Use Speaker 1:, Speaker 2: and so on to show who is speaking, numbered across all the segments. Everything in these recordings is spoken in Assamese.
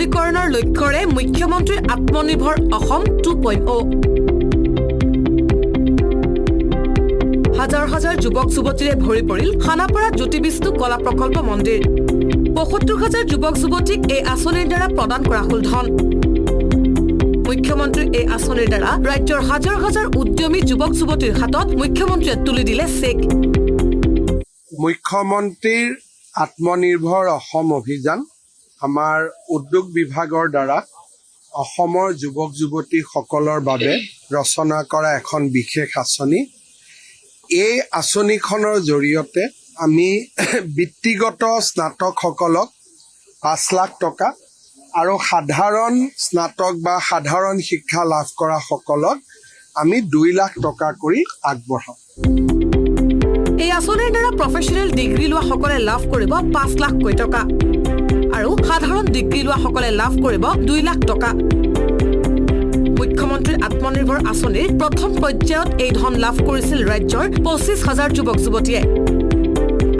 Speaker 1: সবলীকৰণৰ লক্ষ্যৰে মুখ্যমন্ত্ৰী আত্মনিৰ্ভৰ অসম 2.0 হাজাৰ হাজাৰ যুৱক যুৱতীৰে ভৰি পৰিল খানাপাৰা জ্যোতি বিষ্ণু কলা প্ৰকল্প মন্দিৰ ৭৫,০০০ যুৱক যুৱতীক এই আঁচনিৰ দ্বাৰা প্ৰদান কৰা হ'ল ধন মুখ্যমন্ত্ৰীৰ এই আঁচনিৰ দ্বাৰা ৰাজ্যৰ হাজাৰ হাজাৰ উদ্যমী যুৱক যুৱতীৰ হাতত মুখ্যমন্ত্ৰীয়ে তুলি দিলে চেক
Speaker 2: মুখ্যমন্ত্ৰীৰ আত্মনিৰ্ভৰ অসম অভিযান আমাৰ উদ্যোগ বিভাগৰ দ্বাৰা অসমৰ যুৱক যুৱতীসকলৰ বাবে ৰচনা কৰা এখন বিশেষ আঁচনি এই আঁচনিখনৰ জৰিয়তে আমি বৃত্তিগত স্নাতকসকলক ৫ লাখ টকা আৰু সাধাৰণ স্নাতক বা সাধাৰণ শিক্ষা লাভ কৰা সকলক আমি ২ লাখ টকা কৰি আগবঢ়াওঁ
Speaker 1: এই আঁচনিৰ দ্বাৰা প্ৰফেচনেল ডিগ্ৰী লোৱা সকলে লাভ কৰিব ৫ লাখ টকা আৰু সাধাৰণ ডিগ্ৰী লোৱা সকলে লাভ কৰিব ২ লাখ টকা মুখ্যমন্ত্ৰীৰ আত্মনিৰ্ভৰ আঁচনিৰ প্ৰথম পৰ্যায়ত এই ধন লাভ কৰিছিল ৰাজ্যৰ ২৫,০০০ যুৱক যুৱতীয়ে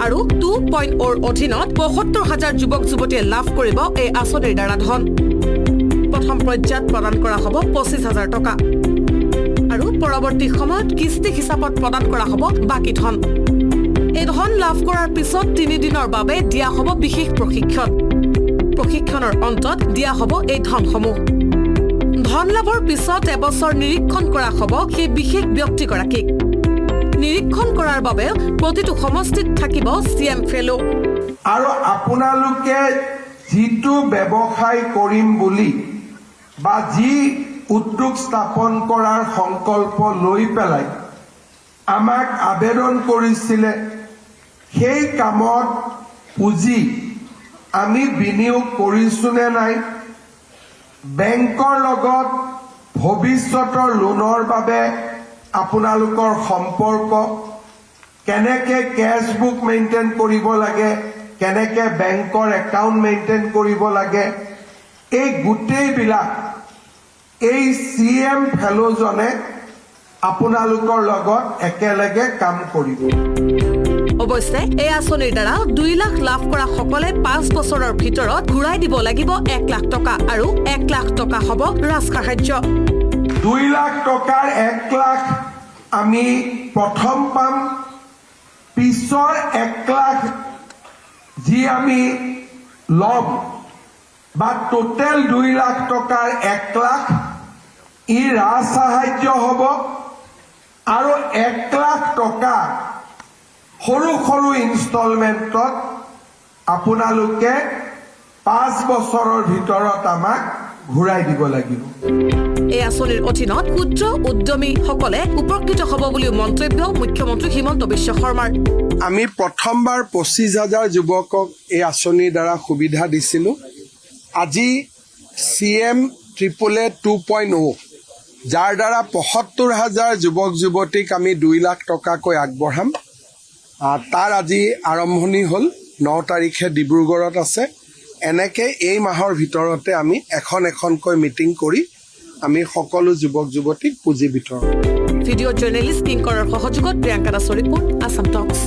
Speaker 1: আৰু 2.0 অধীনত ৭৫,০০০ যুৱক যুৱতীয়ে লাভ কৰিব এই আঁচনিৰ দ্বাৰা ধন প্ৰথম পৰ্যায়ত প্ৰদান কৰা হ'ব ২৫,০০০ টকা আৰু পৰৱৰ্তী সময়ত কিস্তি হিচাপত প্ৰদান কৰা হ'ব বাকী ধন এই ধন লাভ কৰাৰ পিছত ৩ দিনৰ বাবে দিয়া হ'ব বিশেষ প্ৰশিক্ষণৰ অন্তত দিয়া হ'ব এই ধনসমূহ ধন লাভৰ পিছত এবছৰ নিৰীক্ষণ কৰা হ'ব সেই বিশেষ ব্যক্তিগৰাকীক নিৰীক্ষণ কৰাৰ বাবে প্ৰতিটো সমষ্টিত থাকিব CM ফেলো
Speaker 3: আৰু আপোনালোকে যিটো ব্যৱসায় কৰিম বুলি বা যি উদ্যোগ স্থাপন কৰাৰ সংকল্প লৈ পেলাই আমাক আবেদন কৰিছিলে সেই কামত পুঁজি আমি বিনিয়োগ কৰিছো নে নাই বেংকৰ লগত ভৱিষ্যতৰ লোনৰ বাবে আপোনালোকৰ সম্পৰ্ক কেনেকৈ কেছ বুক মেইনটেইন কৰিব লাগে কেনেকৈ বেংকৰ একাউণ্ট মেইনটেইন কৰিব লাগে এই গোটেইবিলাক এই CM ফেলোজনে আপোনালোকৰ লগত একেলগে কাম কৰিব
Speaker 1: অৱশ্যে এই আঁচনিৰ দ্বাৰা ২ লাখ লাভ কৰা সকলে ৫ বছৰৰ ভিতৰত ঘূৰাই দিব লাগিব ১ লাখ টকা আৰু ১ লাখ টকা হ'ব ৰাজসাহায্য
Speaker 3: ২ লাখ টকাৰ ১ লাখ আমি প্ৰথম পাম পিছৰ ১ লাখ যি আমি ল'ম বা টোটেল ২ লাখ টকাৰ ১ লাখ ই ৰাজসাহায্য হ'ব আৰু ১ লাখ টকা সৰু সৰু ইনষ্টলমেণ্টত আপোনালোকে ৫ বছৰৰ ভিতৰত আমাক ঘূৰাই দিব লাগিব
Speaker 1: এই আঁচনিৰ অধীনত ক্ষুদ্ৰ উদ্যমীসকলে উপকৃত হ'ব বুলি মন্তব্য মুখ্যমন্ত্ৰী হিমন্ত বিশ্ব শৰ্মাৰ
Speaker 2: আমি প্ৰথমবাৰ ২৫,০০০ যুৱকক এই আঁচনিৰ দ্বাৰা সুবিধা দিছিলোঁ আজি CM AAA 2.0 যাৰ দ্বাৰা ৭৫,০০০ যুৱক যুৱতীক আমি ২ লাখ টকাকৈ আগবঢ়াম তাৰ আজি আৰম্ভণি হ'ল ৯ তাৰিখে ডিব্ৰুগড়ত আছে এনেকৈ এই মাহৰ ভিতৰতে আমি এখনকৈ মিটিং কৰি আমি সকলো যুৱক যুৱতীক পুঁজি বিতৰণ
Speaker 1: ভিডিঅ' জাৰ্নেলিষ্ট কিংকৰৰ সহযোগত প্ৰিয়ংকা দাসৰ ৰিপৰ্ট আসাম টক্স